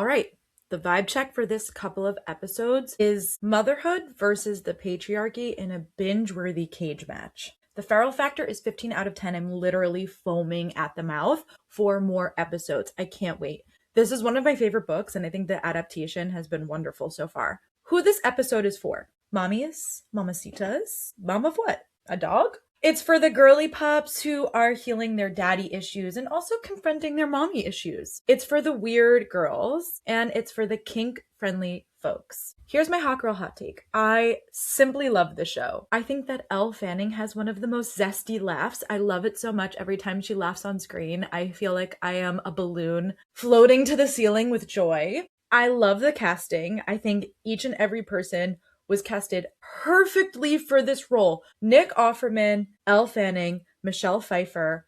All right. The vibe check for this couple of episodes is motherhood versus the patriarchy in a binge-worthy cage match. The feral factor is 15 out of 10. I'm literally foaming at the mouth for more episodes. I can't wait. This is one of my favorite books, and I think the adaptation has been wonderful so far. Who this episode is for? Mommies, mamacitas, mom of what? A dog? It's for the girly pups who are healing their daddy issues and also confronting their mommy issues. It's for the weird girls, and it's for the kink-friendly folks. Here's my hot girl hot take. I simply love the show. I think that Elle Fanning has one of the most zesty laughs. I love it so much. Every time she laughs on screen, I feel like I am a balloon floating to the ceiling with joy. I love the casting. I think each and every person was casted perfectly for this role. Nick Offerman, Elle Fanning, Michelle Pfeiffer,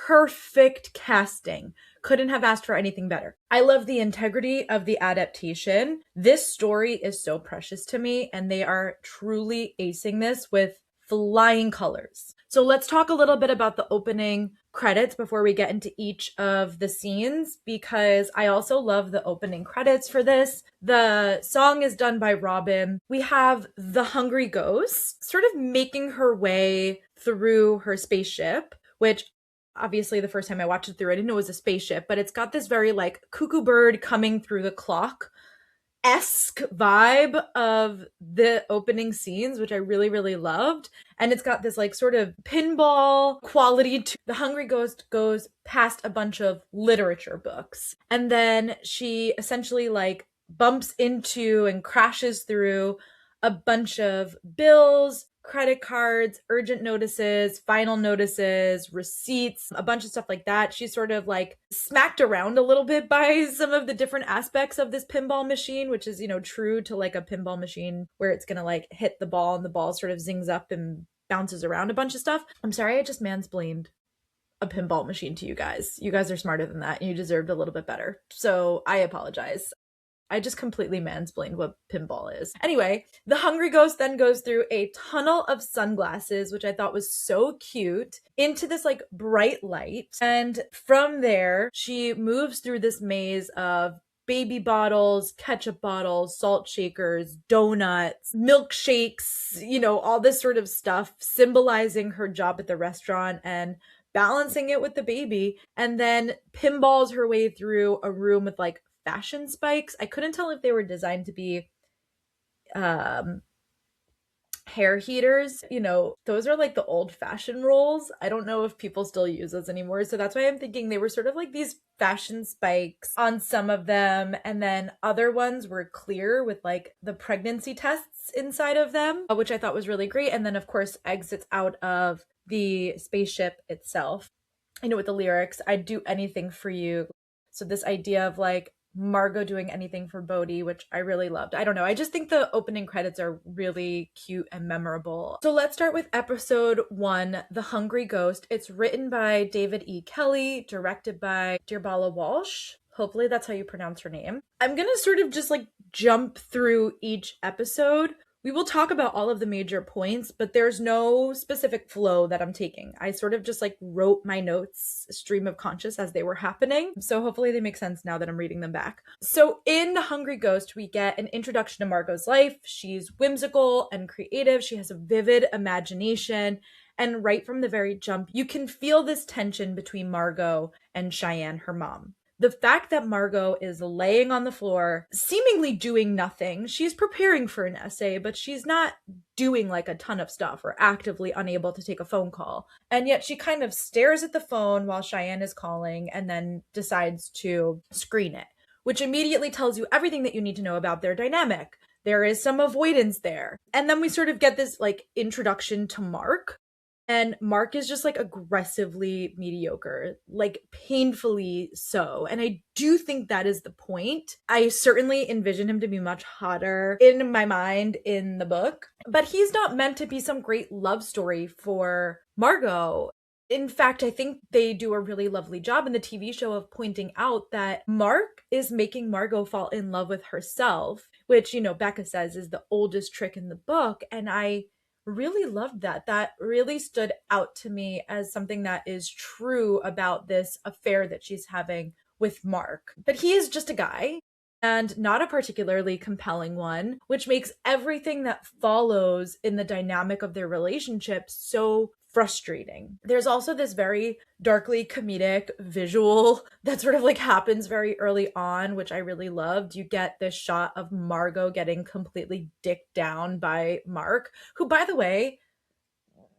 perfect casting. Couldn't have asked for anything better. I love the integrity of the adaptation. This story is so precious to me, and they are truly acing this with flying colors. So let's talk a little bit about the opening credits before we get into each of the scenes, because I also love the opening credits for this. The song is done by Robin. We have the hungry ghost sort of making her way through her spaceship, which obviously the first time I watched it through, I didn't know it was a spaceship, but it's got this very like cuckoo bird coming through the clock esque vibe of the opening scenes, which I really, really loved. And it's got this like sort of pinball quality to the hungry ghost goes past a bunch of literature books. And then she essentially like bumps into and crashes through a bunch of bills, credit cards, urgent notices, final notices, receipts, a bunch of stuff like that. She's sort of like smacked around a little bit by some of the different aspects of this pinball machine, which is, true to like a pinball machine where it's going to like hit the ball and the ball sort of zings up and bounces around a bunch of stuff. I'm sorry, I just mansplained a pinball machine to you guys. You guys are smarter than that and you deserved a little bit better. So I apologize. I just completely mansplained what pinball is. Anyway, the hungry ghost then goes through a tunnel of sunglasses, which I thought was so cute, into this like bright light. And from there, she moves through this maze of baby bottles, ketchup bottles, salt shakers, donuts, milkshakes, all this sort of stuff, symbolizing her job at the restaurant and balancing it with the baby, and then pinballs her way through a room with like fashion spikes. I couldn't tell if they were designed to be hair heaters. Those are like the old fashioned rolls. I don't know if people still use those anymore. So that's why I'm thinking they were sort of like these fashion spikes on some of them. And then other ones were clear with like the pregnancy tests inside of them, which I thought was really great. And then of course exits out of the spaceship itself. With the lyrics, I'd do anything for you. So this idea of like Margo doing anything for Bodhi, which I really loved. I don't know. I just think the opening credits are really cute and memorable. So let's start with episode 1, The Hungry Ghost. It's written by David E. Kelly, directed by Dirbala Walsh. Hopefully that's how you pronounce her name. I'm going to sort of just like jump through each episode. We will talk about all of the major points, but there's no specific flow that I'm taking. I sort of just like wrote my notes stream of conscious as they were happening. So hopefully they make sense now that I'm reading them back. So in The Hungry Ghost, we get an introduction to Margo's life. She's whimsical and creative. She has a vivid imagination. And right from the very jump, you can feel this tension between Margo and Cheyenne, her mom. The fact that Margo is laying on the floor, seemingly doing nothing. She's preparing for an essay, but she's not doing like a ton of stuff or actively unable to take a phone call. And yet she kind of stares at the phone while Cheyenne is calling and then decides to screen it, which immediately tells you everything that you need to know about their dynamic. There is some avoidance there. And then we sort of get this like introduction to Mark. And Mark is just like aggressively mediocre, like painfully so. And I do think that is the point. I certainly envision him to be much hotter in my mind in the book, but he's not meant to be some great love story for Margo. In fact, I think they do a really lovely job in the TV show of pointing out that Mark is making Margo fall in love with herself, which, Becca says is the oldest trick in the book. And I really loved that. That really stood out to me as something that is true about this affair that she's having with Mark. But he is just a guy and not a particularly compelling one, which makes everything that follows in the dynamic of their relationship so frustrating. There's also this very darkly comedic visual that sort of like happens very early on, which I really loved. You get this shot of Margo getting completely dicked down by Mark, who, by the way,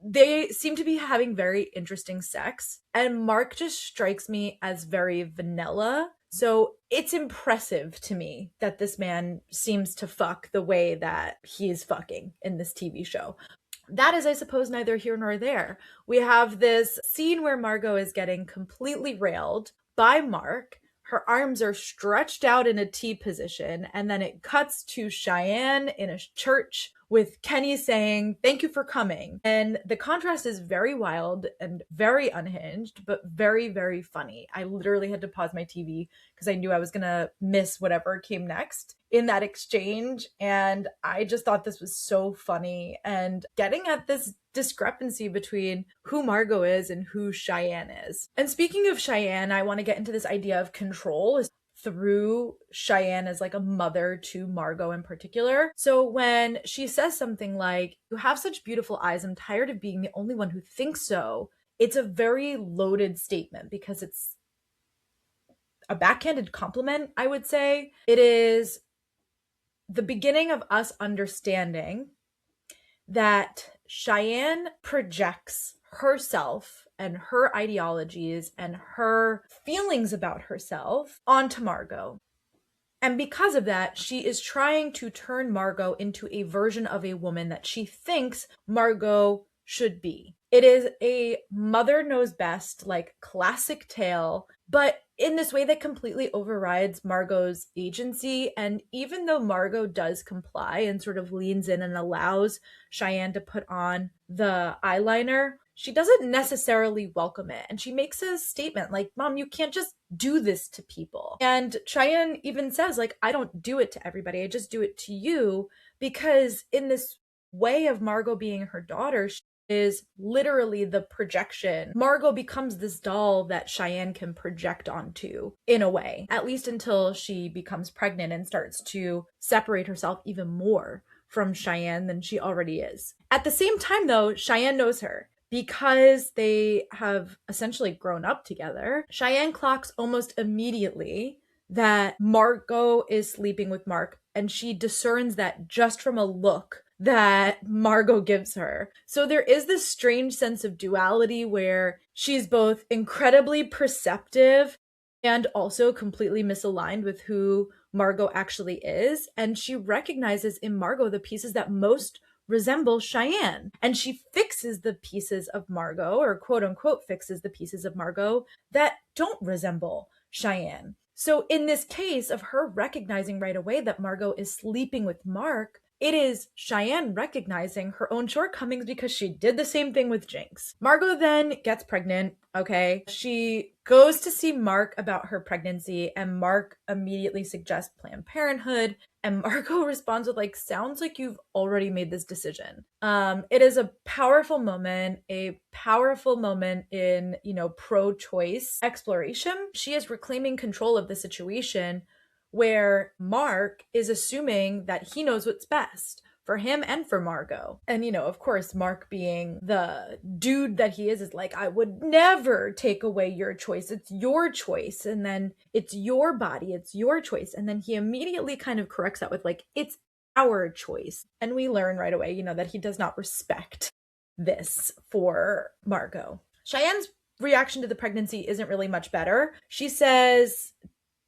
they seem to be having very interesting sex. And Mark just strikes me as very vanilla. So it's impressive to me that this man seems to fuck the way that he is fucking in this TV show. That is, I suppose, neither here nor there. We have this scene where Margo is getting completely railed by Mark. Her arms are stretched out in a T position, and then it cuts to Cheyenne in a church with Kenny saying, "Thank you for coming." And the contrast is very wild and very unhinged, but very, very funny. I literally had to pause my TV because I knew I was going to miss whatever came next in that exchange. And I just thought this was so funny and getting at this discrepancy between who Margo is and who Cheyenne is. And speaking of Cheyenne, I want to get into this idea of control through Cheyenne as like a mother to Margo in particular. So when she says something like, "You have such beautiful eyes, I'm tired of being the only one who thinks so," it's a very loaded statement because it's a backhanded compliment, I would say. It is the beginning of us understanding that Cheyenne projects herself and her ideologies and her feelings about herself onto Margo. And because of that, she is trying to turn Margo into a version of a woman that she thinks Margo should be. It is a mother knows best, like classic tale, but in this way that completely overrides Margo's agency. And even though Margo does comply and sort of leans in and allows Cheyenne to put on the eyeliner, she doesn't necessarily welcome it. And she makes a statement like, "Mom, you can't just do this to people." And Cheyenne even says, like, "I don't do it to everybody. I just do it to you." Because in this way of Margo being her daughter, she is literally the projection. Margo becomes this doll that Cheyenne can project onto in a way, at least until she becomes pregnant and starts to separate herself even more from Cheyenne than she already is. At the same time, though, Cheyenne knows her. Because they have essentially grown up together, Cheyenne clocks almost immediately that Margo is sleeping with Mark, and she discerns that just from a look that Margo gives her. So there is this strange sense of duality where she's both incredibly perceptive and also completely misaligned with who Margo actually is. And she recognizes in Margo the pieces that most resemble Cheyenne. And she fixes the pieces of Margo, or quote unquote fixes the pieces of Margo that don't resemble Cheyenne. So in this case of her recognizing right away that Margo is sleeping with Mark, it is Cheyenne recognizing her own shortcomings because she did the same thing with Jinx. Margo then gets pregnant, okay? She goes to see Mark about her pregnancy, and Mark immediately suggests Planned Parenthood, and Margo responds with like, "Sounds like you've already made this decision." It is a powerful moment in, pro-choice exploration. She is reclaiming control of the situation where Mark is assuming that he knows what's best for him and for Margo. And, of course, Mark being the dude that he is like, "I would never take away your choice. It's your choice. And then it's your body. It's your choice." And then he immediately kind of corrects that with like, "It's our choice." And we learn right away, that he does not respect this for Margo. Cheyenne's reaction to the pregnancy isn't really much better. She says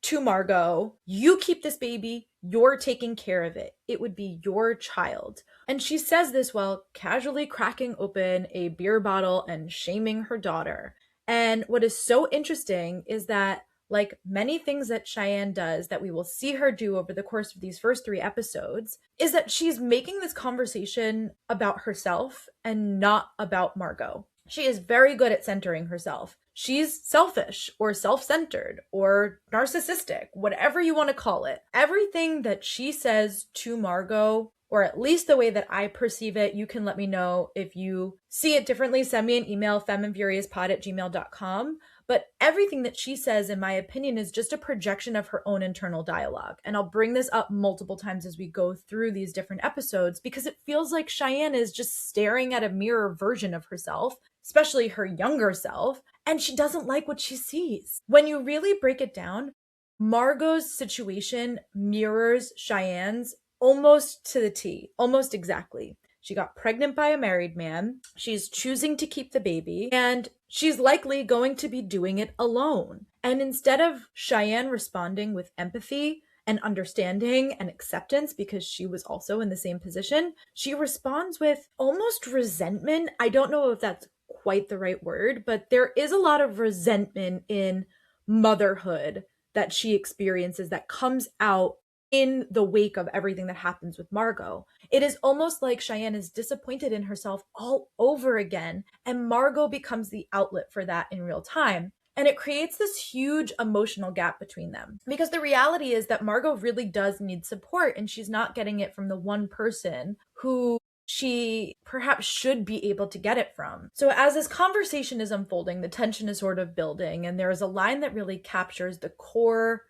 to Margo, "You keep this baby, you're taking care of it. It would be your child." And she says this while casually cracking open a beer bottle and shaming her daughter. And what is so interesting is that, like many things that Cheyenne does that we will see her do over the course of these first 3 episodes, is that she's making this conversation about herself and not about Margo. She is very good at centering herself. She's selfish or self-centered or narcissistic, whatever you want to call it. Everything that she says to Margo, or at least the way that I perceive it, you can let me know if you see it differently. Send me an email, femininfuriouspod@gmail.com. But everything that she says, in my opinion, is just a projection of her own internal dialogue. And I'll bring this up multiple times as we go through these different episodes, because it feels like Cheyenne is just staring at a mirror version of herself, especially her younger self, and she doesn't like what she sees. When you really break it down, Margot's situation mirrors Cheyenne's almost to the T, almost exactly. She got pregnant by a married man. She's choosing to keep the baby, and she's likely going to be doing it alone. And instead of Cheyenne responding with empathy and understanding and acceptance, because she was also in the same position, she responds with almost resentment. I don't know if that's quite the right word, but there is a lot of resentment in motherhood that she experiences that comes out in the wake of everything that happens with Margo. It is almost like Cheyenne is disappointed in herself all over again, and Margo becomes the outlet for that in real time. And it creates this huge emotional gap between them. Because the reality is that Margo really does need support, and she's not getting it from the one person who she perhaps should be able to get it from. So as this conversation is unfolding, the tension is sort of building, and there is a line that really captures the core,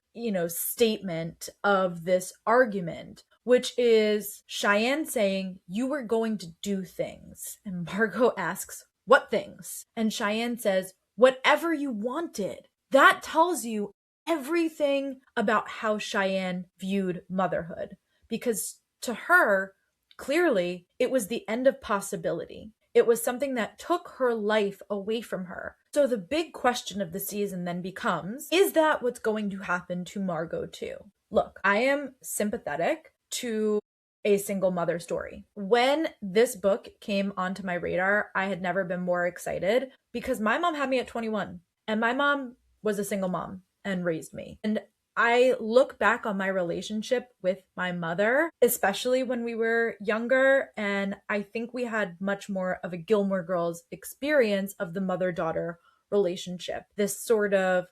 statement of this argument, which is Cheyenne saying, "You were going to do things." And Margo asks, "What things?" And Cheyenne says, "Whatever you wanted." That tells you everything about how Cheyenne viewed motherhood, because to her, clearly, it was the end of possibility. It was something that took her life away from her. So the big question of the season then becomes, is that what's going to happen to Margo too? Look, I am sympathetic to a single mother story. When this book came onto my radar, I had never been more excited because my mom had me at 21, and my mom was a single mom and raised me. And I look back on my relationship with my mother, especially when we were younger, and I think we had much more of a Gilmore Girls experience of the mother-daughter relationship. This sort of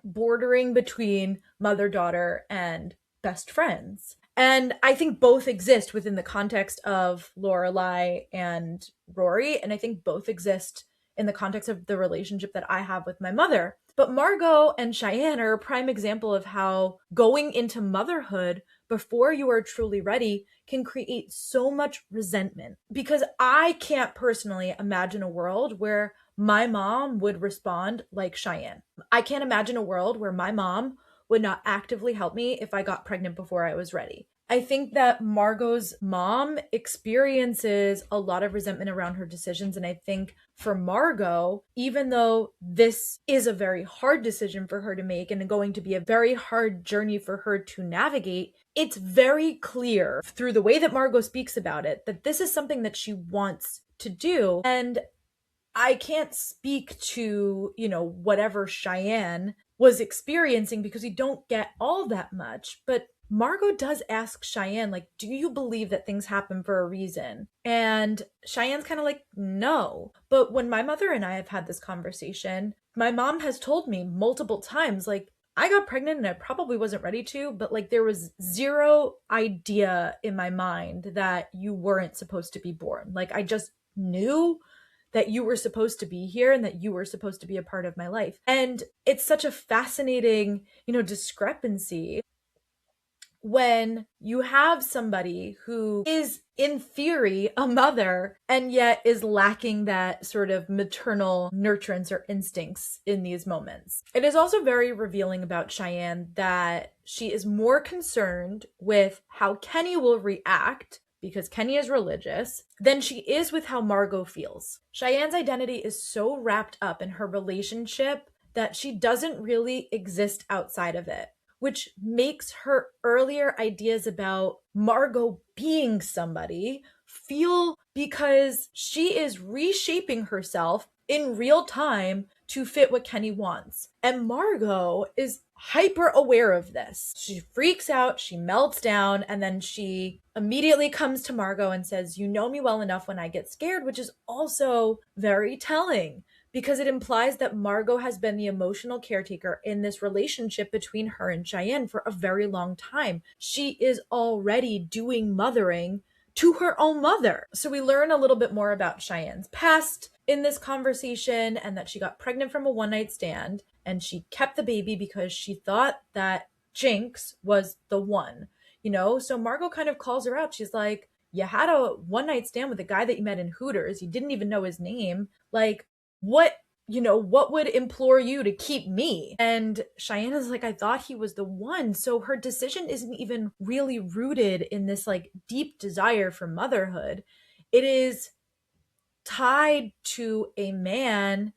bordering between mother-daughter and best friends. And I think both exist within the context of Lorelai and Rory, and I think both exist in the context of the relationship that I have with my mother. But Margo and Cheyenne are a prime example of how going into motherhood before you are truly ready can create so much resentment. Because I can't personally imagine a world where my mom would respond like Cheyenne. I can't imagine a world where my mom would not actively help me if I got pregnant before I was ready. I think that Margo's mom experiences a lot of resentment around her decisions. And I think for Margo, even though this is a very hard decision for her to make and going to be a very hard journey for her to navigate, it's very clear through the way that Margo speaks about it that this is something that she wants to do. And I can't speak to, whatever Cheyenne was experiencing because we don't get all that much. But Margo does ask Cheyenne, do you believe that things happen for a reason? And Cheyenne's kind of like, no. But when my mother and I have had this conversation, my mom has told me multiple times, I got pregnant and I probably wasn't ready to, but there was zero idea in my mind that you weren't supposed to be born. I just knew that you were supposed to be here and that you were supposed to be a part of my life. And it's such a fascinating, discrepancy when you have somebody who is, in theory, a mother and yet is lacking that sort of maternal nurturance or instincts in these moments. It is also very revealing about Cheyenne that she is more concerned with how Kenny will react, because Kenny is religious, than she is with how Margo feels. Cheyenne's identity is so wrapped up in her relationship that she doesn't really exist outside of it, which makes her earlier ideas about Margo being somebody feel, because she is reshaping herself in real time to fit what Kenny wants. And Margo is hyper aware of this. She freaks out, she melts down, and then she immediately comes to Margo and says, "You know me well enough when I get scared," which is also very telling, because it implies that Margo has been the emotional caretaker in this relationship between her and Cheyenne for a very long time. She is already doing mothering to her own mother. So we learn a little bit more about Cheyenne's past in this conversation, and that she got pregnant from a one night stand, and she kept the baby because she thought that Jinx was the one, So Margo kind of calls her out. She's like, you had a one night stand with a guy that you met in Hooters. You didn't even know his name. Like, what would implore you to keep me? And Cheyenne is like, I thought he was the one. So her decision isn't even really rooted in this like deep desire for motherhood. It is tied to a man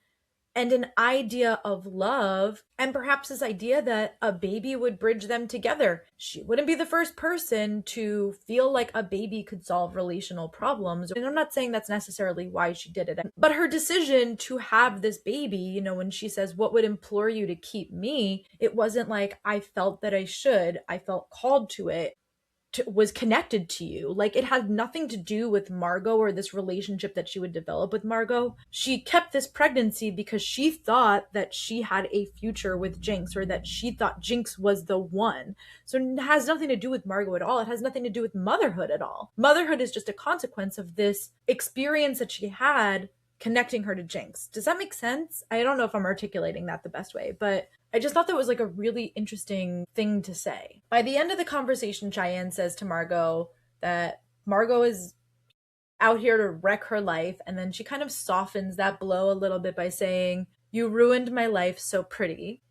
and an idea of love, and perhaps this idea that a baby would bridge them together. She wouldn't be the first person to feel like a baby could solve relational problems. And I'm not saying that's necessarily why she did it, but her decision to have this baby, when she says, what would implore you to keep me? It wasn't like, I felt that I felt called to it. Was connected to you. Like, it had nothing to do with Margo or this relationship that she would develop with Margo. She kept this pregnancy because she thought that she had a future with Jinx, or that she thought Jinx was the one. So it has nothing to do with Margo at all. It has nothing to do with motherhood at all. Motherhood is just a consequence of this experience that she had connecting her to Jinx. Does that make sense? I don't know if I'm articulating that the best way, but I just thought that was like a really interesting thing to say. By the end of the conversation, Cheyenne says to Margo that Margo is out here to wreck her life. And then she kind of softens that blow a little bit by saying, you ruined my life so pretty.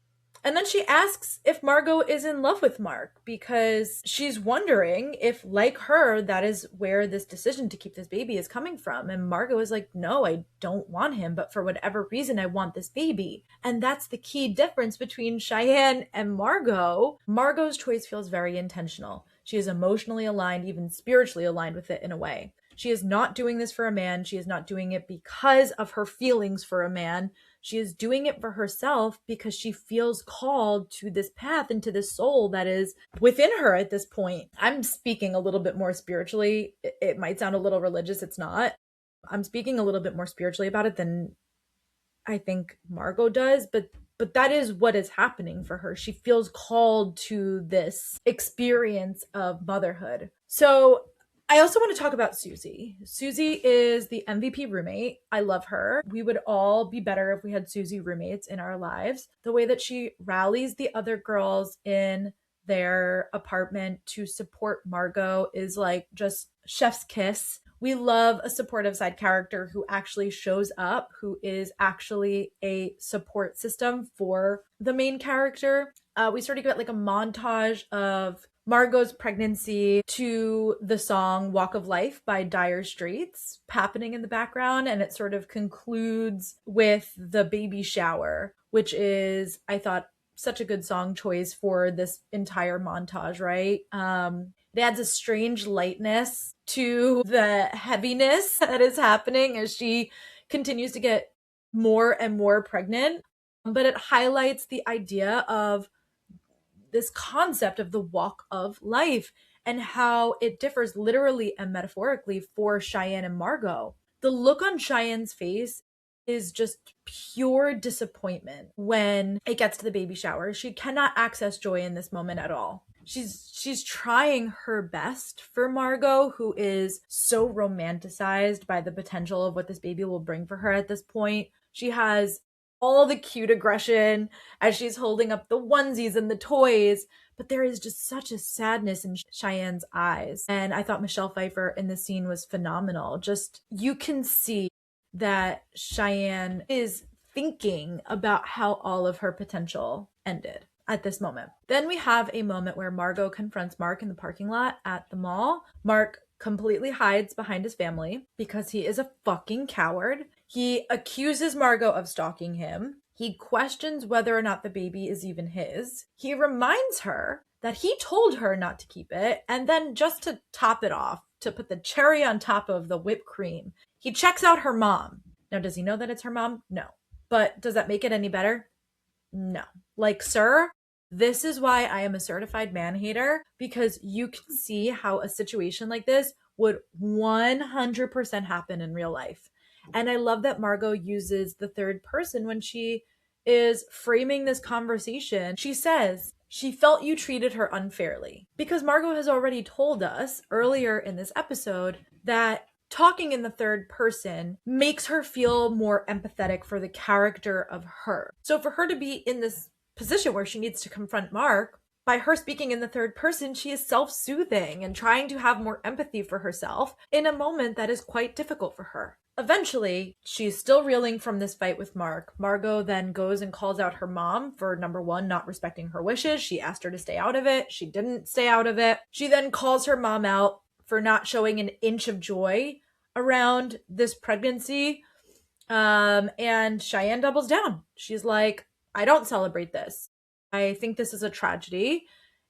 And then she asks if Margo is in love with Mark, because she's wondering if, like her, that is where this decision to keep this baby is coming from. And Margo is like, no, I don't want him, but for whatever reason, I want this baby. And that's the key difference between Cheyenne and Margo. Margo's choice feels very intentional. She is emotionally aligned, even spiritually aligned with it in a way. She is not doing this for a man. She is not doing it because of her feelings for a man. She is doing it for herself because she feels called to this path and to this soul that is within her at this point. I'm speaking a little bit more spiritually. It might sound a little religious. It's not. I'm speaking a little bit more spiritually about it than I think Margo does, but that is what is happening for her. She feels called to this experience of motherhood. So I also want to talk about Susie. Susie is the MVP roommate. I love her. We would all be better if we had Susie roommates in our lives. The way that she rallies the other girls in their apartment to support Margo is like just chef's kiss. We love a supportive side character who actually shows up, who is actually a support system for the main character. We sort of get like a montage of Margo's pregnancy to the song Walk of Life by Dire Straits happening in the background. And it sort of concludes with the baby shower, which is, I thought, such a good song choice for this entire montage, right? It adds a strange lightness to the heaviness that is happening as she continues to get more and more pregnant. But it highlights the idea of this concept of the walk of life and how it differs literally and metaphorically for Cheyenne and Margo. The look on Cheyenne's face is just pure disappointment when it gets to the baby shower. She cannot access joy in this moment at all. She's trying her best for Margo, who is so romanticized by the potential of what this baby will bring for her at this point. She has all the cute aggression as she's holding up the onesies and the toys, but there is just such a sadness in Cheyenne's eyes. And I thought Michelle Pfeiffer in the scene was phenomenal. Just, you can see that Cheyenne is thinking about how all of her potential ended at this moment. Then we have a moment where Margo confronts Mark in the parking lot at the mall. Mark completely hides behind his family because he is a fucking coward. He accuses Margo of stalking him. He questions whether or not the baby is even his. He reminds her that he told her not to keep it. And then, just to top it off, to put the cherry on top of the whipped cream, he checks out her mom. Now, does he know that it's her mom? No. But does that make it any better? No. Like, sir, this is why I am a certified man-hater, because you can see how a situation like this would 100% happen in real life. And I love that Margo uses the third person when she is framing this conversation. She says, She felt you treated her unfairly. Because Margo has already told us earlier in this episode that talking in the third person makes her feel more empathetic for the character of her. So for her to be in this position where she needs to confront Mark, by her speaking in the third person, she is self-soothing and trying to have more empathy for herself in a moment that is quite difficult for her. Eventually, she's still reeling from this fight with Mark. Margo then goes and calls out her mom for, number one, not respecting her wishes. She asked her to stay out of it. She didn't stay out of it. She then calls her mom out for not showing an inch of joy around this pregnancy. And Cheyenne doubles down. She's like, I don't celebrate this. I think this is a tragedy,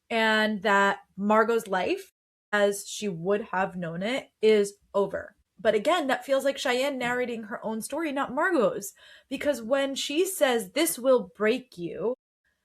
and that Margo's life, as she would have known it, is over. But again, that feels like Cheyenne narrating her own story, not Margo's. Because when she says, this will break you,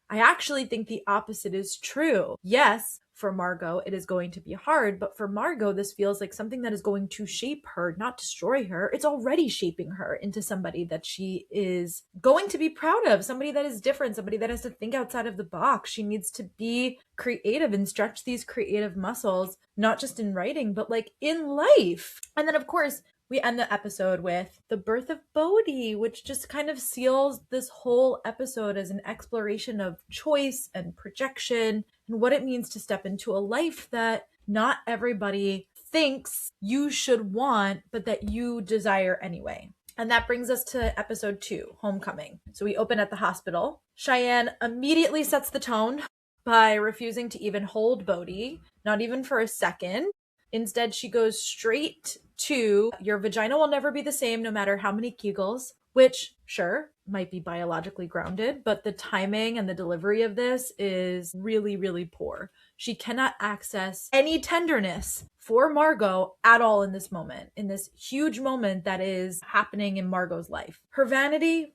I actually think the opposite is true. Yes, for Margo, it is going to be hard, but for Margo, this feels like something that is going to shape her, not destroy her. It's already shaping her into somebody that she is going to be proud of, somebody that is different, somebody that has to think outside of the box. She needs to be creative and stretch these creative muscles, not just in writing, but like in life. And then, of course, we end the episode with the birth of Bodhi, which just kind of seals this whole episode as an exploration of choice and projection and what it means to step into a life that not everybody thinks you should want, but that you desire anyway. And that brings us to episode 2, Homecoming. So we open at the hospital. Cheyenne immediately sets the tone by refusing to even hold Bodhi, not even for a second. Instead, she goes straight to, your vagina will never be the same no matter how many Kegels, which, sure, might be biologically grounded, but the timing and the delivery of this is really, really poor. She cannot access any tenderness for Margo at all in this moment, in this huge moment that is happening in Margo's life. Her vanity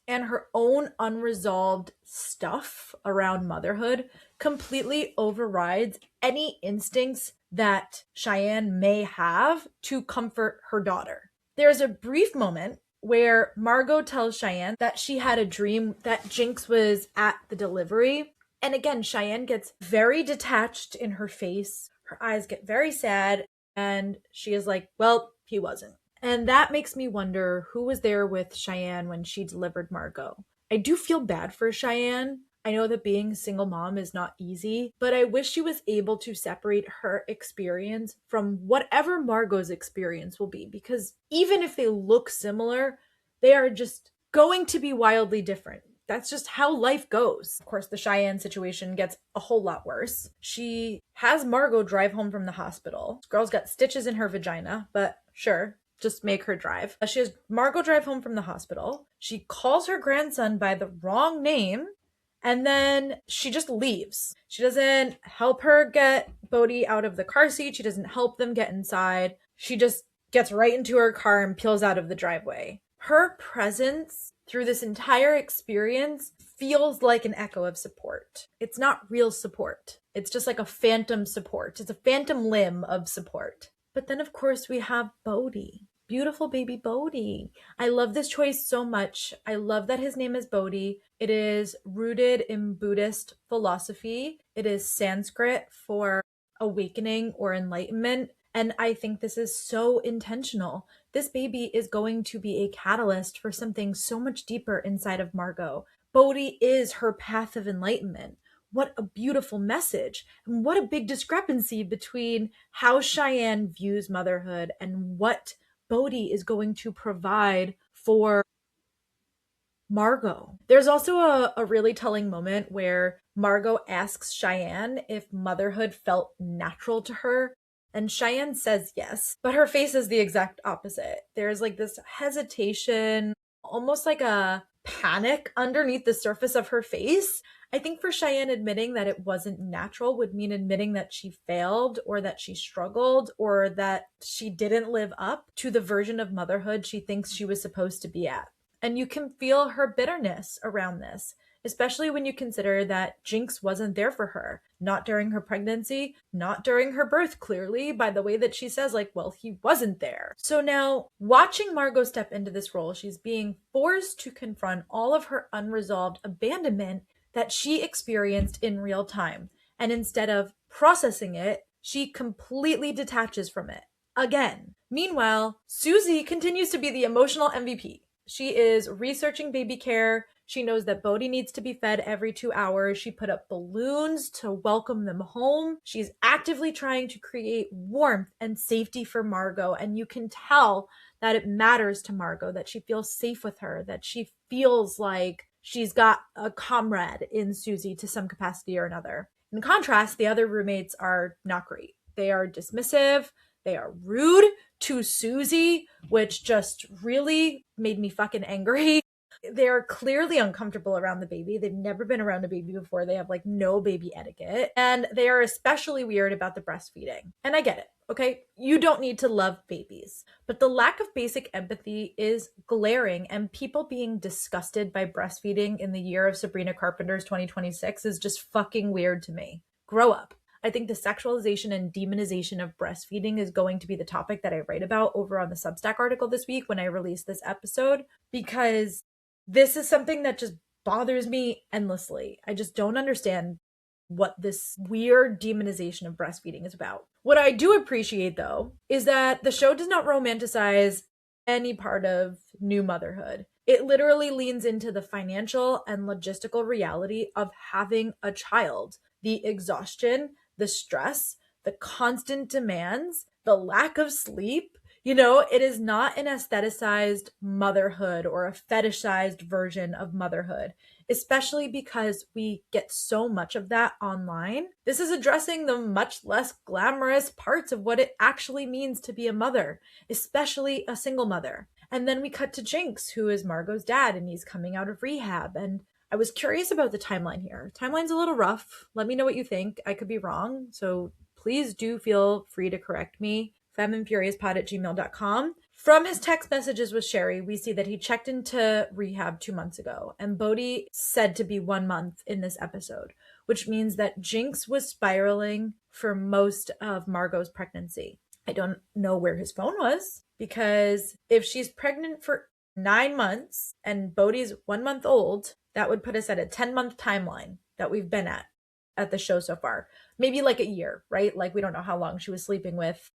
and her own unresolved stuff around motherhood completely overrides any instincts that Cheyenne may have to comfort her daughter. There's a brief moment where Margo tells Cheyenne that she had a dream that Jinx was at the delivery. And again, Cheyenne gets very detached in her face. Her eyes get very sad. And she is like, well, he wasn't. And that makes me wonder who was there with Cheyenne when she delivered Margo. I do feel bad for Cheyenne. I know that being a single mom is not easy, but I wish she was able to separate her experience from whatever Margo's experience will be, because even if they look similar, they are just going to be wildly different. That's just how life goes. Of course, the Cheyenne situation gets a whole lot worse. She has Margo drive home from the hospital. This girl's got stitches in her vagina, but sure, just make her drive. She has Margo drive home from the hospital. She calls her grandson by the wrong name, and then she just leaves. She doesn't help her get Bodhi out of the car seat. She doesn't help them get inside. She just gets right into her car and peels out of the driveway. Her presence through this entire experience feels like an echo of support. It's not real support. It's just like a phantom support. It's a phantom limb of support. But then, of course, we have Bodhi. Beautiful baby Bodhi. I love this choice so much. I love that his name is Bodhi. It is rooted in Buddhist philosophy. It is Sanskrit for awakening or enlightenment. And I think this is so intentional. This baby is going to be a catalyst for something so much deeper inside of Margo. Bodhi is her path of enlightenment. What a beautiful message. And what a big discrepancy between how Cheyenne views motherhood and what Bodhi is going to provide for Margo. There's also a really telling moment where Margo asks Cheyenne if motherhood felt natural to her. And Cheyenne says yes, but her face is the exact opposite. There's like this hesitation, almost like a panic underneath the surface of her face. I think for Cheyenne, admitting that it wasn't natural would mean admitting that she failed or that she struggled or that she didn't live up to the version of motherhood she thinks she was supposed to be at. And you can feel her bitterness around this, especially when you consider that Jinx wasn't there for her. Not during her pregnancy, not during her birth, clearly, by the way that she says, like, well, he wasn't there. So now, watching Margo step into this role, she's being forced to confront all of her unresolved abandonment that she experienced in real time. And instead of processing it, she completely detaches from it again. Meanwhile, Susie continues to be the emotional MVP. She is researching baby care. She knows that Bodhi needs to be fed every 2 hours. She put up balloons to welcome them home. She's actively trying to create warmth and safety for Margo. And you can tell that it matters to Margo, that she feels safe with her, that she feels like she's got a comrade in Susie to some capacity or another. In contrast, the other roommates are not great. They are dismissive. They are rude to Susie, which just really made me fucking angry. They're clearly uncomfortable around the baby. They've never been around a baby before. They have like no baby etiquette. And they are especially weird about the breastfeeding. And I get it. Okay, you don't need to love babies, but the lack of basic empathy is glaring, and people being disgusted by breastfeeding in the year of Sabrina Carpenter's 2026 is just fucking weird to me. Grow up. I think the sexualization and demonization of breastfeeding is going to be the topic that I write about over on the Substack article this week when I release this episode, because this is something that just bothers me endlessly. I just don't understand what this weird demonization of breastfeeding is about. What I do appreciate, though, is that the show does not romanticize any part of new motherhood. It literally leans into the financial and logistical reality of having a child, the exhaustion, the stress, the constant demands, the lack of sleep. You know, it is not an aestheticized motherhood or a fetishized version of motherhood, especially because we get so much of that online. This is addressing the much less glamorous parts of what it actually means to be a mother, especially a single mother. And then we cut to Jinx, who is Margo's dad, and he's coming out of rehab. And I was curious about the timeline here. Timeline's a little rough. Let me know what you think. I could be wrong, so please do feel free to correct me. femandfuriouspod@gmail.com. From his text messages with Sherry, we see that he checked into rehab 2 months ago, and Bodhi said to be 1 month in this episode, which means that Jinx was spiraling for most of Margo's pregnancy. I don't know where his phone was, because if she's pregnant for 9 months and Bodhi's 1 month old, that would put us at a 10-month timeline that we've been at the show so far. Maybe like a year, right? Like we don't know how long she was sleeping with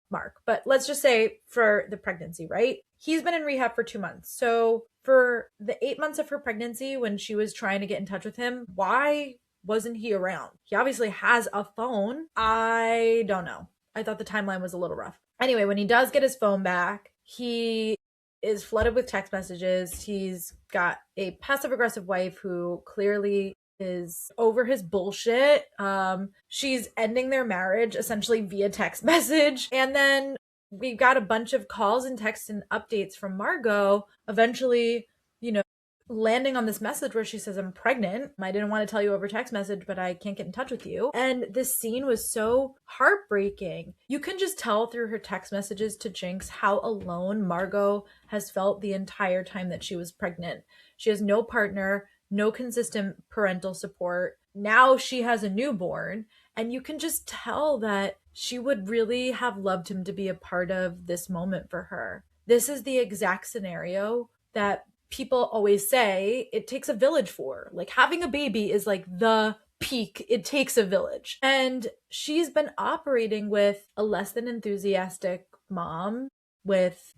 Mark, but let's just say for the pregnancy, right? He's been in rehab for 2 months. So for the 8 months of her pregnancy, when she was trying to get in touch with him, why wasn't he around? He obviously has a phone. I don't know. I thought the timeline was a little rough. Anyway, when he does get his phone back, he is flooded with text messages. He's got a passive aggressive wife who clearly is over his bullshit. She's ending their marriage essentially via text message. And then we got a bunch of calls and texts and updates from Margo, eventually, landing on this message where she says, I'm pregnant. I didn't want to tell you over text message, but I can't get in touch with you. And this scene was so heartbreaking. You can just tell through her text messages to Jinx how alone Margo has felt the entire time that she was pregnant. She has no partner, no consistent parental support. Now she has a newborn, and you can just tell that she would really have loved him to be a part of this moment for her. This is the exact scenario that people always say it takes a village for. Like having a baby is like the peak. It takes a village. And she's been operating with a less than enthusiastic mom with,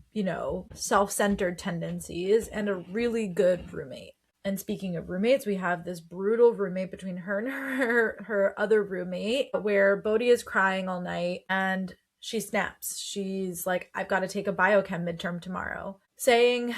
self-centered tendencies and a really good roommate. And speaking of roommates, we have this brutal roommate between her and her other roommate, where Bodhi is crying all night and she snaps. She's like, I've got to take a biochem midterm tomorrow, saying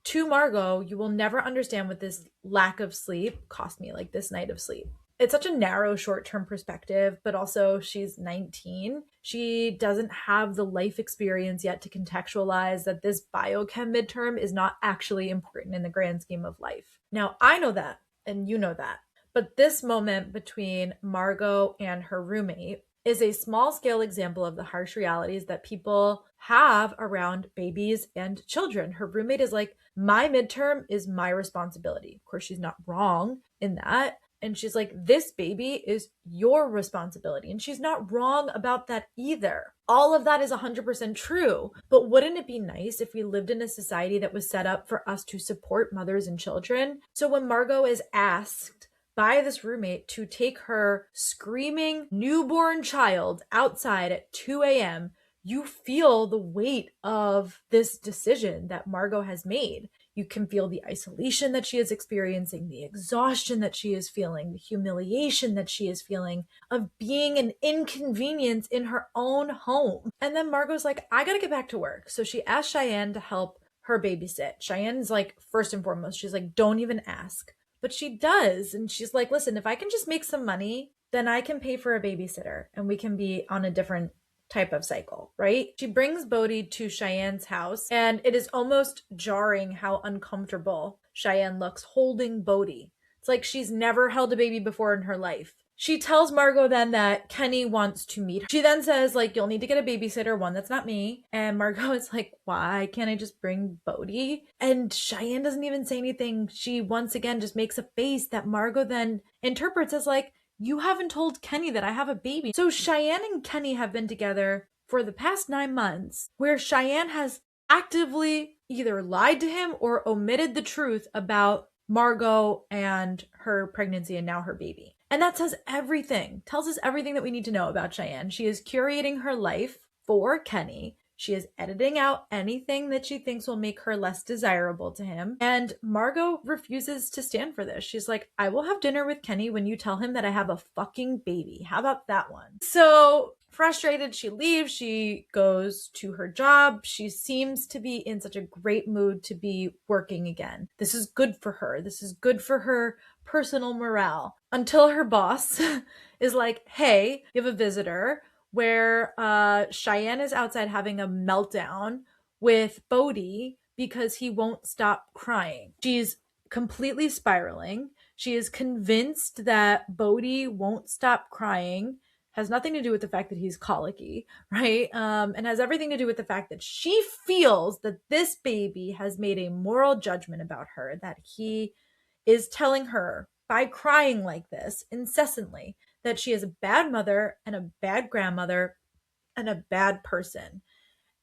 to Margo, you will never understand what this lack of sleep cost me, like this night of sleep. It's such a narrow short-term perspective, but also she's 19. She doesn't have the life experience yet to contextualize that this biochem midterm is not actually important in the grand scheme of life. Now, I know that, and you know that, but this moment between Margo and her roommate is a small-scale example of the harsh realities that people have around babies and children. Her roommate is like, my midterm is my responsibility. Of course, she's not wrong in that. And she's like, this baby is your responsibility. And she's not wrong about that either. All of that is 100% true. But wouldn't it be nice if we lived in a society that was set up for us to support mothers and children? So when Margo is asked by this roommate to take her screaming newborn child outside at 2 a.m., you feel the weight of this decision that Margo has made. You can feel the isolation that she is experiencing, the exhaustion that she is feeling, the humiliation that she is feeling of being an inconvenience in her own home. And then Margo's like, I gotta get back to work. So she asked Cheyenne to help her babysit. Cheyenne's like, first and foremost, she's like, don't even ask. But she does. And she's like, listen, if I can just make some money, then I can pay for a babysitter and we can be on a different type of cycle, right? She brings Bodhi to Cheyenne's house, and it is almost jarring how uncomfortable Cheyenne looks holding Bodhi. It's like she's never held a baby before in her life. She tells Margo then that Kenny wants to meet her. She then says, like, you'll need to get a babysitter, one that's not me. And Margo is like, why can't I just bring Bodhi? And Cheyenne doesn't even say anything. She once again just makes a face that Margo then interprets as like, you haven't told Kenny that I have a baby. So Cheyenne and Kenny have been together for the past 9 months, where Cheyenne has actively either lied to him or omitted the truth about Margo and her pregnancy and now her baby. And that says everything, tells us everything that we need to know about Cheyenne. She is curating her life for Kenny. She is editing out anything that she thinks will make her less desirable to him. And Margo refuses to stand for this. She's like, I will have dinner with Kenny when you tell him that I have a fucking baby. How about that one? So frustrated, she leaves. She goes to her job. She seems to be in such a great mood to be working again. This is good for her. This is good for her personal morale. Until her boss is like, hey, you have a visitor, where Cheyenne is outside having a meltdown with Bodhi because he won't stop crying. She's completely spiraling. She is convinced that Bodhi won't stop crying. Has nothing to do with the fact that he's colicky, right? And has everything to do with the fact that she feels that this baby has made a moral judgment about her, that he is telling her by crying like this incessantly that she is a bad mother and a bad grandmother and a bad person.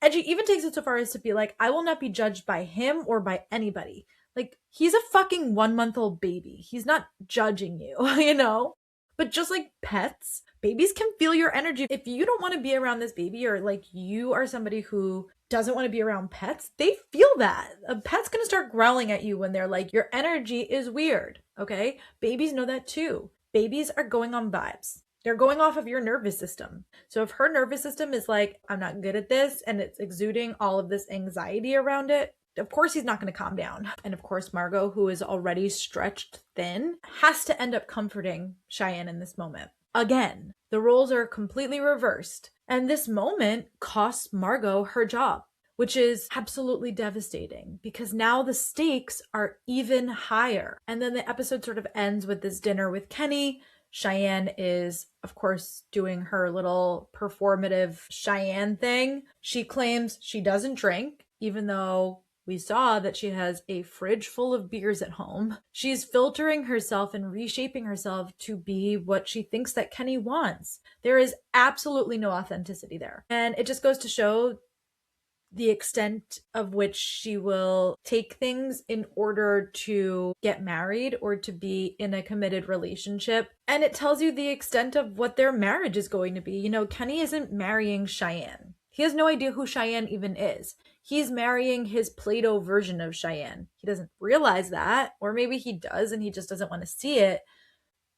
And she even takes it so far as to be like, I will not be judged by him or by anybody. Like, he's a fucking 1-month-old baby. He's not judging you, you know? But just like pets, babies can feel your energy. If you don't want to be around this baby, or like you are somebody who doesn't want to be around pets, they feel that. A pet's going to start growling at you when they're like, your energy is weird, okay? Babies know that too. Babies are going on vibes. They're going off of your nervous system. So if her nervous system is like, I'm not good at this, and it's exuding all of this anxiety around it, of course he's not going to calm down. And of course, Margo, who is already stretched thin, has to end up comforting Cheyenne in this moment. Again, the roles are completely reversed. And this moment costs Margo her job, which is absolutely devastating because now the stakes are even higher. And then the episode sort of ends with this dinner with Kenny. Cheyenne is, of course, doing her little performative Cheyenne thing. She claims she doesn't drink, even though we saw that she has a fridge full of beers at home. She's filtering herself and reshaping herself to be what she thinks that Kenny wants. There is absolutely no authenticity there. And it just goes to show the extent of which she will take things in order to get married or to be in a committed relationship. And it tells you the extent of what their marriage is going to be. You know, Kenny isn't marrying Cheyenne. He has no idea who Cheyenne even is. He's marrying his Play-Doh version of Cheyenne. He doesn't realize that, or maybe he does and he just doesn't want to see it.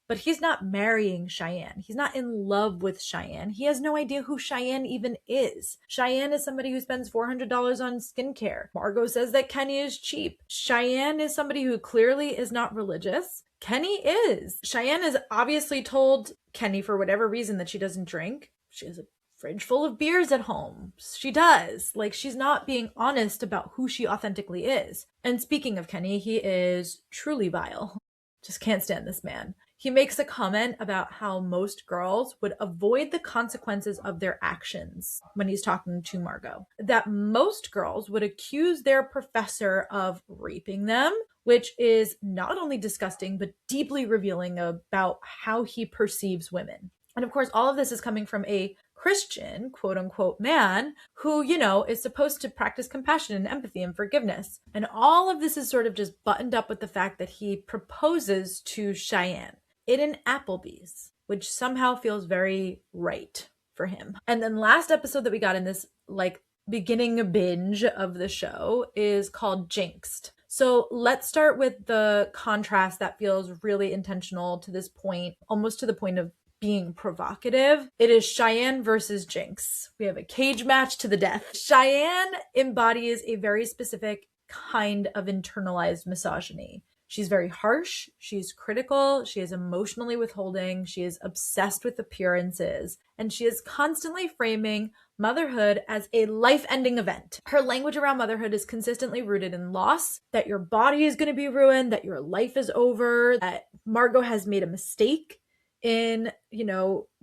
But he's not marrying Cheyenne. He's not in love with Cheyenne. He has no idea who Cheyenne even is. Cheyenne is somebody who spends $400 on skincare. Margo says that Kenny is cheap. Cheyenne is somebody who clearly is not religious. Kenny is. Cheyenne has obviously told Kenny for whatever reason that she doesn't drink. She has a fridge full of beers at home. She does. Like, she's not being honest about who she authentically is. And speaking of Kenny, he is truly vile. Just can't stand this man. He makes a comment about how most girls would avoid the consequences of their actions when he's talking to Margo. That most girls would accuse their professor of raping them, which is not only disgusting, but deeply revealing about how he perceives women. And of course, all of this is coming from a Christian, quote unquote, man who, you know, is supposed to practice compassion and empathy and forgiveness. And all of this is sort of just buttoned up with the fact that he proposes to Cheyenne. in an Applebee's, which somehow feels very right for him. And then last episode that we got in this like beginning binge of the show is called Jinxed. So let's start with the contrast that feels really intentional to this point, almost to the point of being provocative. It is Cheyenne versus Jinx. We have a cage match to the death. Cheyenne embodies a very specific kind of internalized misogyny. She's very harsh, she's critical, she is emotionally withholding, she is obsessed with appearances, and she is constantly framing motherhood as a life-ending event. Her language around motherhood is consistently rooted in loss, that your body is going to be ruined, that your life is over, that Margo has made a mistake in,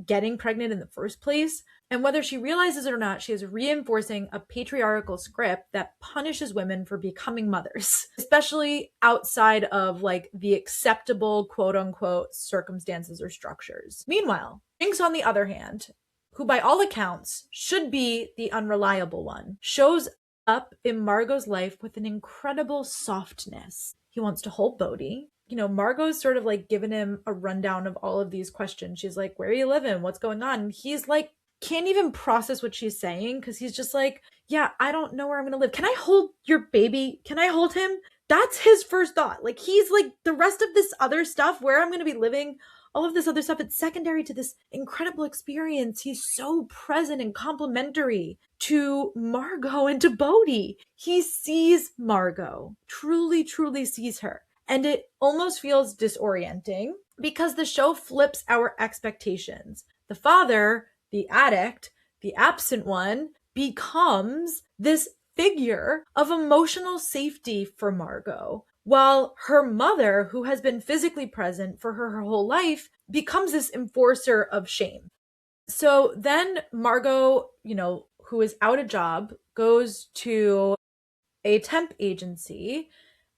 getting pregnant in the first place. And whether she realizes it or not, she is reinforcing a patriarchal script that punishes women for becoming mothers, especially outside of like the acceptable quote unquote circumstances or structures. Meanwhile, Jinx, on the other hand, who by all accounts should be the unreliable one, shows up in Margo's life with an incredible softness. He wants to hold Bodhi. Margo's sort of like giving him a rundown of all of these questions. She's like, where are you living? What's going on? And he's like, can't even process what she's saying because he's just like, yeah, I don't know where I'm going to live. Can I hold your baby? Can I hold him? That's his first thought. Like, he's like, the rest of this other stuff, where I'm going to be living, all of this other stuff, it's secondary to this incredible experience. He's so present and complimentary to Margo and to Bodhi. He sees Margo, truly, truly sees her. And it almost feels disorienting because the show flips our expectations. The father, the addict, the absent one, becomes this figure of emotional safety for Margo, while her mother, who has been physically present for her whole life, becomes this enforcer of shame. So then Margo, who is out of job, goes to a temp agency,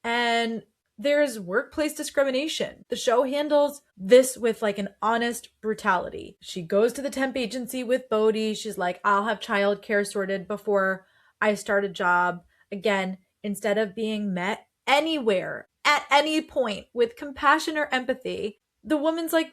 and there's workplace discrimination. The show handles this with like an honest brutality. She goes to the temp agency with Bodhi. She's like, I'll have childcare sorted before I start a job. Again, instead of being met anywhere at any point with compassion or empathy, the woman's like,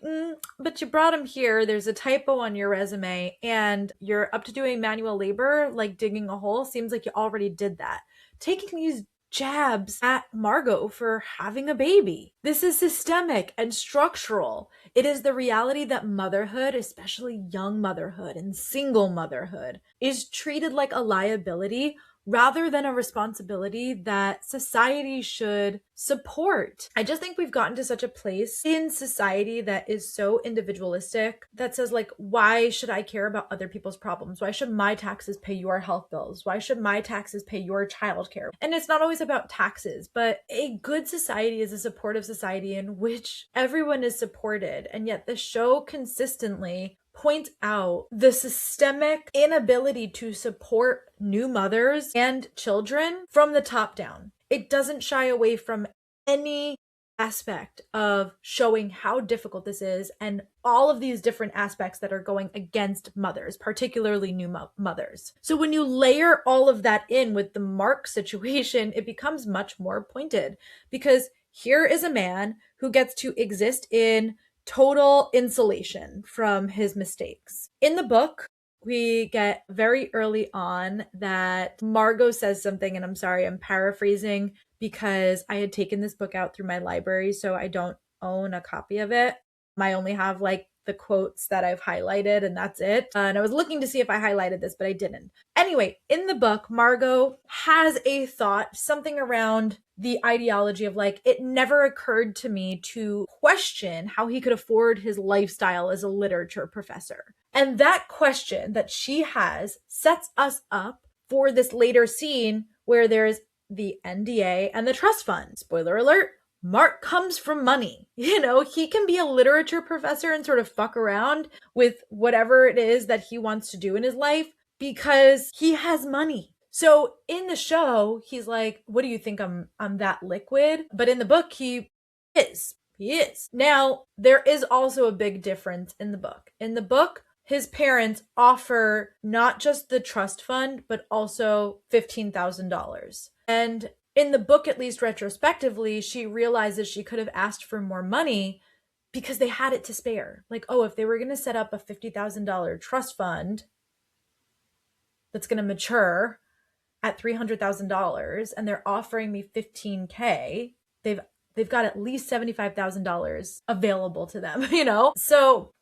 but you brought him here. There's a typo on your resume and you're up to doing manual labor, like digging a hole. Seems like you already did that. Taking these jabs at Margo for having a baby. This is systemic and structural. It is the reality that motherhood, especially young motherhood and single motherhood, is treated like a liability rather than a responsibility that society should support. I just think we've gotten to such a place in society that is so individualistic that says like, why should I care about other people's problems? Why should my taxes pay your health bills? Why should my taxes pay your childcare? And it's not always about taxes, but a good society is a supportive society in which everyone is supported. And yet the show consistently point out the systemic inability to support new mothers and children from the top down. It doesn't shy away from any aspect of showing how difficult this is and all of these different aspects that are going against mothers, particularly new mothers. So when you layer all of that in with the Mark situation, it becomes much more pointed because here is a man who gets to exist in total insulation from his mistakes. In the book, we get very early on that Margo says something, and I'm sorry, I'm paraphrasing because I had taken this book out through my library, so I don't own a copy of it. I only have like the quotes that I've highlighted and that's it. And I was looking to see if I highlighted this, but I didn't. Anyway, in the book, Margo has a thought, something around the ideology of like, it never occurred to me to question how he could afford his lifestyle as a literature professor. And that question that she has sets us up for this later scene where there's the NDA and the trust fund. Spoiler alert. Mark comes from money. He can be a literature professor and sort of fuck around with whatever it is that he wants to do in his life because he has money. So in the show, he's like, what do you think I'm that liquid? But in the book, he is. Now, there is also a big difference in the book. In the book, his parents offer not just the trust fund, but also $15,000. And in the book, at least retrospectively, she realizes she could have asked for more money because they had it to spare. Like, oh, if they were going to set up a $50,000 trust fund that's going to mature at $300,000 and they're offering me $15K, they've got at least $75,000 available to them, you know? So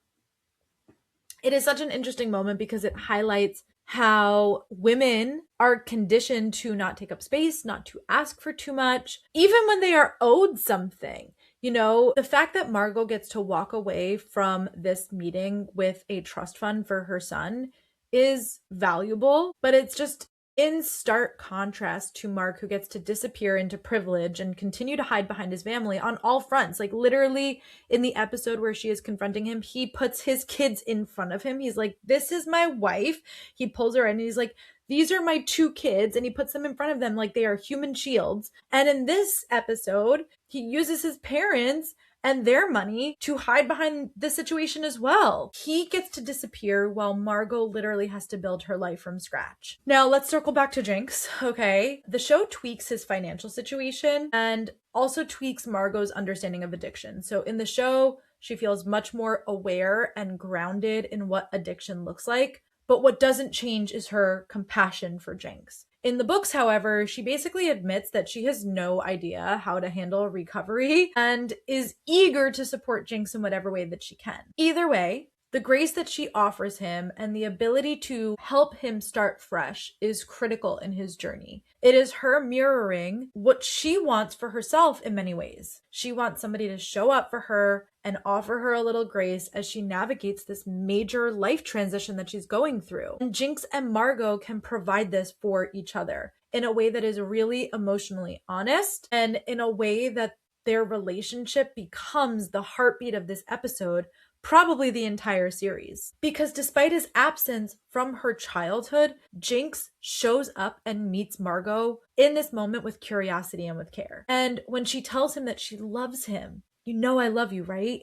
it is such an interesting moment because it highlights how women are conditioned to not take up space, not to ask for too much, even when they are owed something. You know, the fact that Margo gets to walk away from this meeting with a trust fund for her son is valuable, but it's just in stark contrast to Mark, who gets to disappear into privilege and continue to hide behind his family on all fronts. Like, literally in the episode where she is confronting him, he puts his kids in front of him. He's like, this is my wife. He pulls her in and he's like, these are my two kids. And he puts them in front of them like they are human shields. And in this episode, he uses his parents and their money to hide behind the situation as well. He gets to disappear while Margo literally has to build her life from scratch. Now let's circle back to Jinx, okay? The show tweaks his financial situation and also tweaks Margo's understanding of addiction. So in the show, she feels much more aware and grounded in what addiction looks like, but what doesn't change is her compassion for Jinx. In the books, however, she basically admits that she has no idea how to handle recovery and is eager to support Jinx in whatever way that she can. Either way, the grace that she offers him and the ability to help him start fresh is critical in his journey. It is her mirroring what she wants for herself in many ways. She wants somebody to show up for her and offer her a little grace as she navigates this major life transition that she's going through. And Jinx and Margo can provide this for each other in a way that is really emotionally honest and in a way that their relationship becomes the heartbeat of this episode, probably the entire series. Because despite his absence from her childhood, Jinx shows up and meets Margo in this moment with curiosity and with care. And when she tells him that she loves him, you know I love you, right?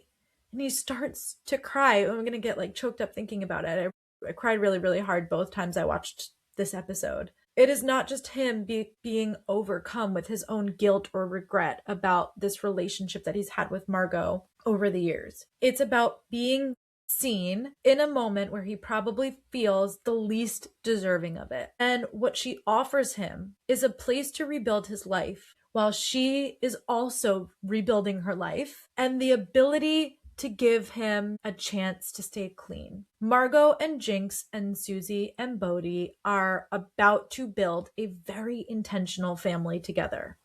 And he starts to cry. I'm gonna get like choked up thinking about it. I cried really, really hard both times I watched this episode. It is not just him being overcome with his own guilt or regret about this relationship that he's had with Margo over the years. It's about being seen in a moment where he probably feels the least deserving of it. And what she offers him is a place to rebuild his life while she is also rebuilding her life, and the ability to give him a chance to stay clean. Margo and Jinx and Susie and Bodhi are about to build a very intentional family together.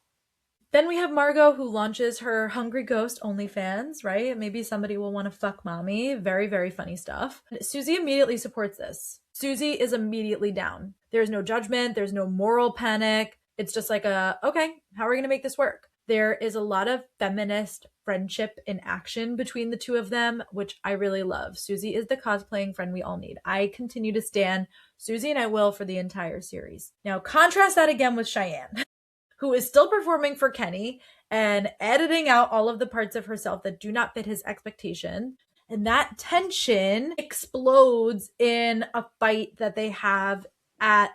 Then we have Margo, who launches her Hungry Ghost OnlyFans, right? Maybe somebody will want to fuck mommy. Very, very funny stuff. Susie immediately supports this. Susie is immediately down. There's no judgment. There's no moral panic. It's just like okay, how are we going to make this work? There is a lot of feminist friendship in action between the two of them, which I really love. Susie is the cosplaying friend we all need. I continue to stan Susie, and I will for the entire series. Now, contrast that again with Cheyenne, who is still performing for Kenny and editing out all of the parts of herself that do not fit his expectation. And that tension explodes in a fight that they have at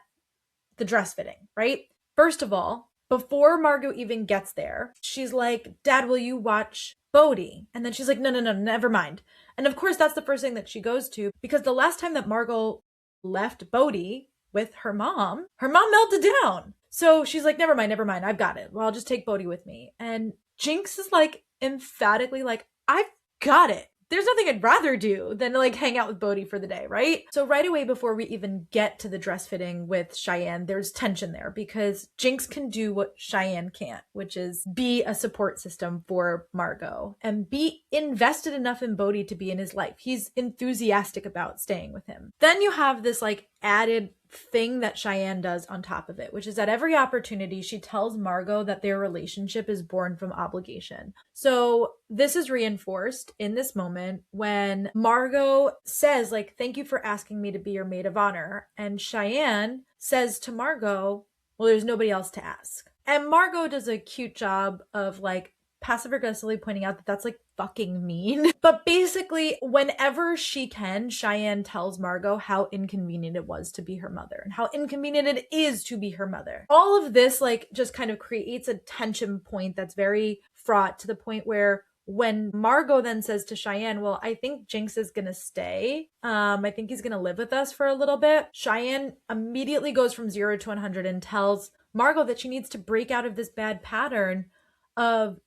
the dress fitting, right? First of all, before Margo even gets there, she's like, Dad, will you watch Bodhi? And then she's like, no, never mind. And of course, that's the first thing that she goes to, because the last time that Margo left Bodhi with her mom melted down. So she's like, never mind, I've got it. Well, I'll just take Bodhi with me. And Jinx is like emphatically like, I've got it. There's nothing I'd rather do than like hang out with Bodhi for the day, right? So right away before we even get to the dress fitting with Cheyenne, there's tension there because Jinx can do what Cheyenne can't, which is be a support system for Margo and be invested enough in Bodhi to be in his life. He's enthusiastic about staying with him. Then you have this like added thing that Cheyenne does on top of it, which is at every opportunity she tells Margo that their relationship is born from obligation. So this is reinforced in this moment when Margo says like, thank you for asking me to be your maid of honor. And Cheyenne says to Margo, well, there's nobody else to ask. And Margo does a cute job of like passive aggressively pointing out that that's like fucking mean. But basically, whenever she can, Cheyenne tells Margo how inconvenient it was to be her mother and how inconvenient it is to be her mother. All of this like just kind of creates a tension point that's very fraught to the point where When Margo then says to Cheyenne, well, I think Jinx is gonna stay. I think he's gonna live with us for a little bit. Cheyenne immediately goes from 0 to 100 and tells Margo that she needs to break out of this bad pattern of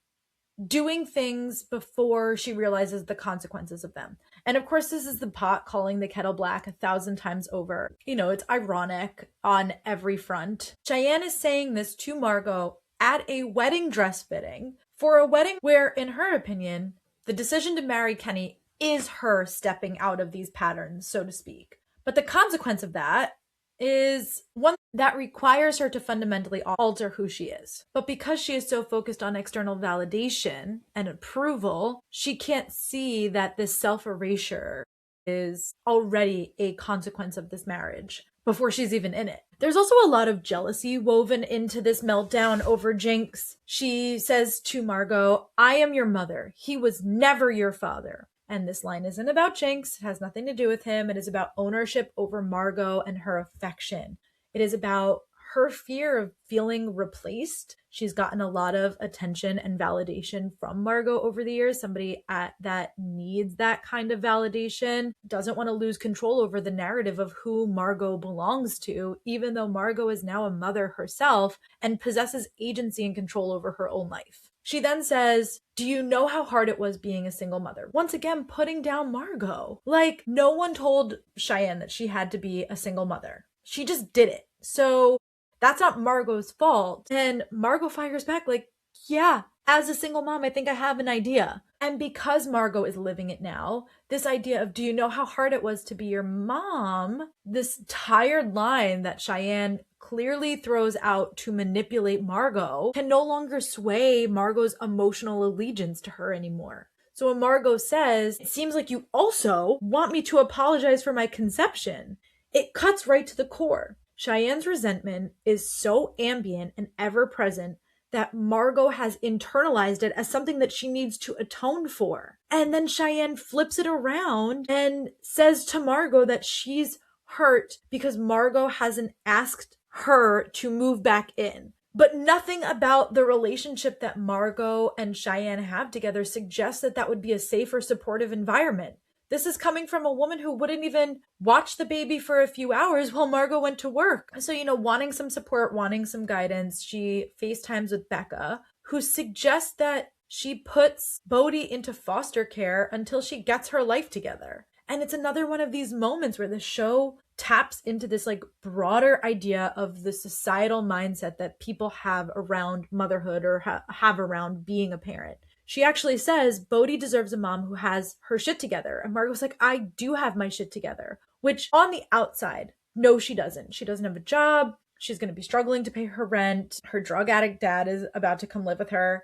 doing things before she realizes the consequences of them. And of course, this is the pot calling the kettle black 1,000 times over. You know, it's ironic on every front. Cheyenne is saying this to Margo at a wedding dress fitting for a wedding where, in her opinion, the decision to marry Kenny is her stepping out of these patterns, so to speak. But the consequence of that is one that requires her to fundamentally alter who she is. But because she is so focused on external validation and approval, she can't see that this self-erasure is already a consequence of this marriage before she's even in it. There's also a lot of jealousy woven into this meltdown over Jinx. She says to Margo, I am your mother. He was never your father. And this line isn't about Jinx, it has nothing to do with him. It is about ownership over Margo and her affection. It is about her fear of feeling replaced. She's gotten a lot of attention and validation from Margo over the years. Somebody that needs that kind of validation, doesn't want to lose control over the narrative of who Margo belongs to, even though Margo is now a mother herself and possesses agency and control over her own life. She then says, do you know how hard it was being a single mother? Once again, putting down Margo. Like, no one told Cheyenne that she had to be a single mother. She just did it. So that's not Margo's fault. And Margo fires back like, yeah, as a single mom, I think I have an idea. And because Margo is living it now, this idea of, do you know how hard it was to be your mom? This tired line that Cheyenne clearly throws out to manipulate Margo can no longer sway Margo's emotional allegiance to her anymore. So when Margo says, it seems like you also want me to apologize for my conception, it cuts right to the core. Cheyenne's resentment is so ambient and ever present that Margo has internalized it as something that she needs to atone for. And then Cheyenne flips it around and says to Margo that she's hurt because Margo hasn't asked her to move back in. But nothing about the relationship that Margo and Cheyenne have together suggests that that would be a safe or supportive environment. This is coming from a woman who wouldn't even watch the baby for a few hours while Margo went to work. So, wanting some support, wanting some guidance, she FaceTimes with Becca, who suggests that she puts Bodhi into foster care until she gets her life together. And it's another one of these moments where the show taps into this broader idea of the societal mindset that people have around motherhood or have around being a parent. She actually says Bodhi deserves a mom who has her shit together. And Margo's like, I do have my shit together. Which on the outside, no, she doesn't. She doesn't have a job. She's going to be struggling to pay her rent. Her drug addict dad is about to come live with her,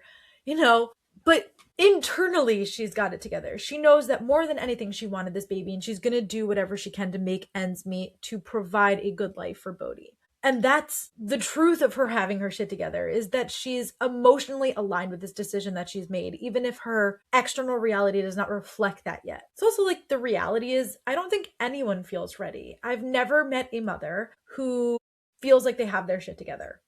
but internally she's got it together. She knows that more than anything she wanted this baby, and she's going to do whatever she can to make ends meet to provide a good life for Bodhi. And that's the truth of her having her shit together, is that she's emotionally aligned with this decision that she's made, even if her external reality does not reflect that yet. It's also the reality is, I don't think anyone feels ready. I've never met a mother who feels like they have their shit together.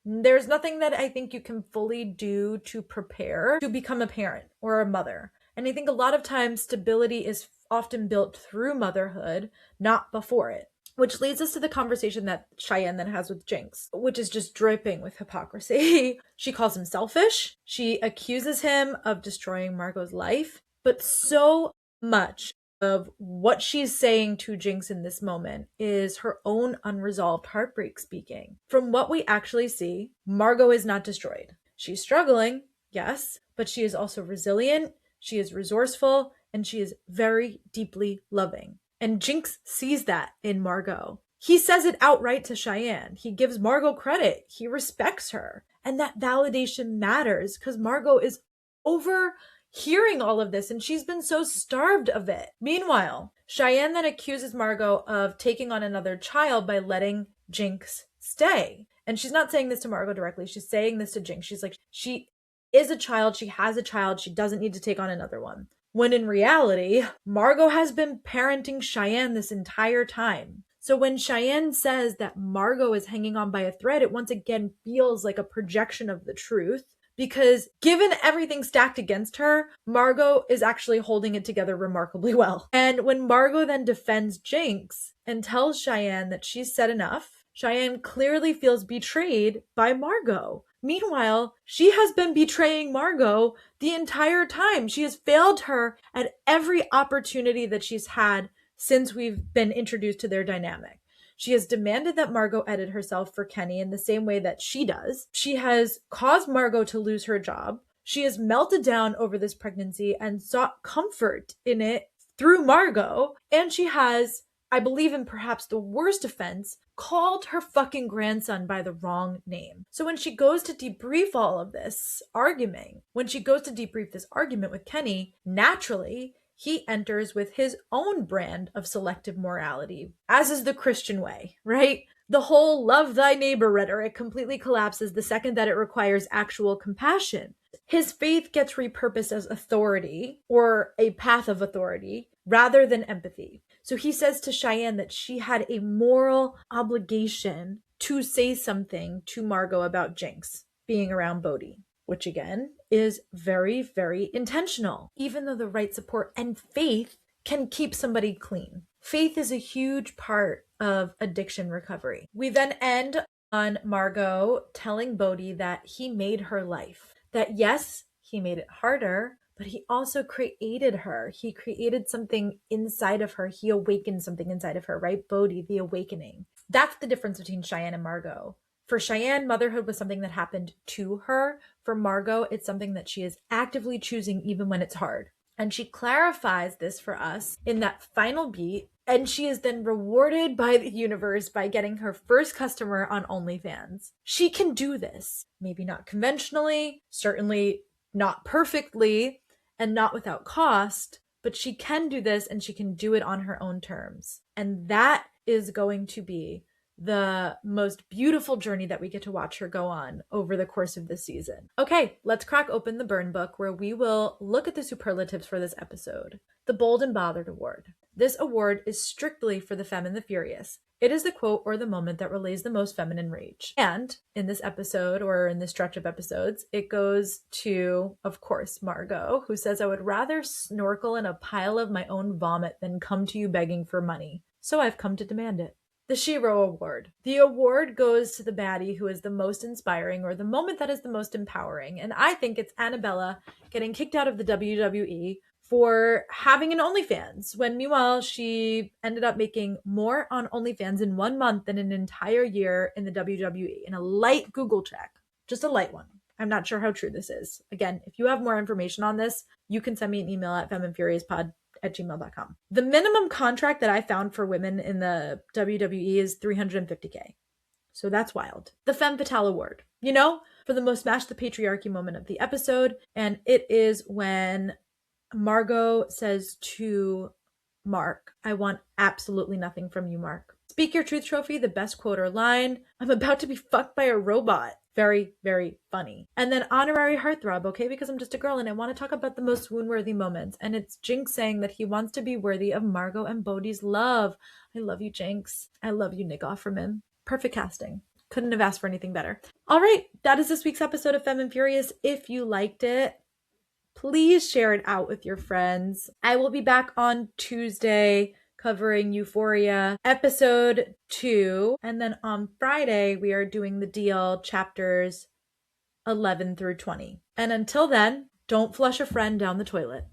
There's nothing that I think you can fully do to prepare to become a parent or a mother. And I think a lot of times stability is often built through motherhood, not before it. Which leads us to the conversation that Cheyenne then has with Jinx, which is just dripping with hypocrisy. She calls him selfish. She accuses him of destroying Margo's life. But so much of what she's saying to Jinx in this moment is her own unresolved heartbreak speaking. From what we actually see, Margo is not destroyed. She's struggling, yes, but she is also resilient, she is resourceful, and she is very deeply loving. And Jinx sees that in Margo. He says it outright to Cheyenne. He gives Margo credit. He respects her. And that validation matters because Margo is overhearing all of this and she's been so starved of it. Meanwhile, Cheyenne then accuses Margo of taking on another child by letting Jinx stay. And she's not saying this to Margo directly. She's saying this to Jinx. She's like, she is a child. She has a child. She doesn't need to take on another one. When in reality, Margo has been parenting Cheyenne this entire time. So when Cheyenne says that Margo is hanging on by a thread, it once again feels like a projection of the truth because given everything stacked against her, Margo is actually holding it together remarkably well. And when Margo then defends Jinx and tells Cheyenne that she's said enough, Cheyenne clearly feels betrayed by Margo. Meanwhile, she has been betraying Margo the entire time. She has failed her at every opportunity that she's had since we've been introduced to their dynamic. She has demanded that Margo edit herself for Kenny in the same way that she does. She has caused Margo to lose her job. She has melted down over this pregnancy and sought comfort in it through Margo. And she has, I believe in perhaps the worst offense, called her fucking grandson by the wrong name. So when she goes to debrief all of this argument, with Kenny, naturally, he enters with his own brand of selective morality, as is the Christian way, right? The whole love thy neighbor rhetoric completely collapses the second that it requires actual compassion. His faith gets repurposed as authority, or a path of authority, rather than empathy. So he says to Cheyenne that she had a moral obligation to say something to Margo about Jinx being around Bodhi, which again is very, very intentional, even though the right support and faith can keep somebody clean. Faith is a huge part of addiction recovery. We then end on Margo telling Bodhi that he made her life. That yes, he made it harder, but he also created her. He created something inside of her. He awakened something inside of her, right? Bodhi, the awakening. That's the difference between Cheyenne and Margo. For Cheyenne, motherhood was something that happened to her. For Margo, it's something that she is actively choosing even when it's hard. And she clarifies this for us in that final beat. And she is then rewarded by the universe by getting her first customer on OnlyFans. She can do this. Maybe not conventionally, certainly not perfectly, and not without cost, but she can do this and she can do it on her own terms. And that is going to be the most beautiful journey that we get to watch her go on over the course of this season. Okay, let's crack open the burn book where we will look at the superlatives for this episode. The Bold and Bothered Award. This award is strictly for the femme and the furious. It is the quote or the moment that relays the most feminine rage. And in this episode, or in this stretch of episodes, it goes to, of course, Margo, who says, "I would rather snorkel in a pile of my own vomit than come to you begging for money. So I've come to demand it." The Shiro Award. The award goes to the baddie who is the most inspiring, or the moment that is the most empowering. And I think it's Annabella getting kicked out of the WWE for having an OnlyFans, when meanwhile she ended up making more on OnlyFans in 1 month than an entire year in the WWE. In a light Google check, just a light one. I'm not sure how true this is. Again, if you have more information on this, you can send me an email at femininefuriouspod@gmail.com. The minimum contract that I found for women in the WWE is $350K. So that's wild. The Femme Fatale Award, for the most smash the patriarchy moment of the episode. And it is when Margo says to Mark, "I want absolutely nothing from you, Mark." Speak Your Truth trophy, the best quote or line. "I'm about to be fucked by a robot." Very, very funny. And then honorary heartthrob, okay, because I'm just a girl and I want to talk about the most swoon-worthy moments. And it's Jinx saying that he wants to be worthy of Margo and Bodhi's love. I love you, Jinx. I love you, Nick Offerman. Perfect casting. Couldn't have asked for anything better. All right, that is this week's episode of Femme and Furious. If you liked it, please share it out with your friends. I will be back on Tuesday covering Euphoria episode 2. And then on Friday, we are doing The Deal chapters 11 through 20. And until then, don't flush a friend down the toilet.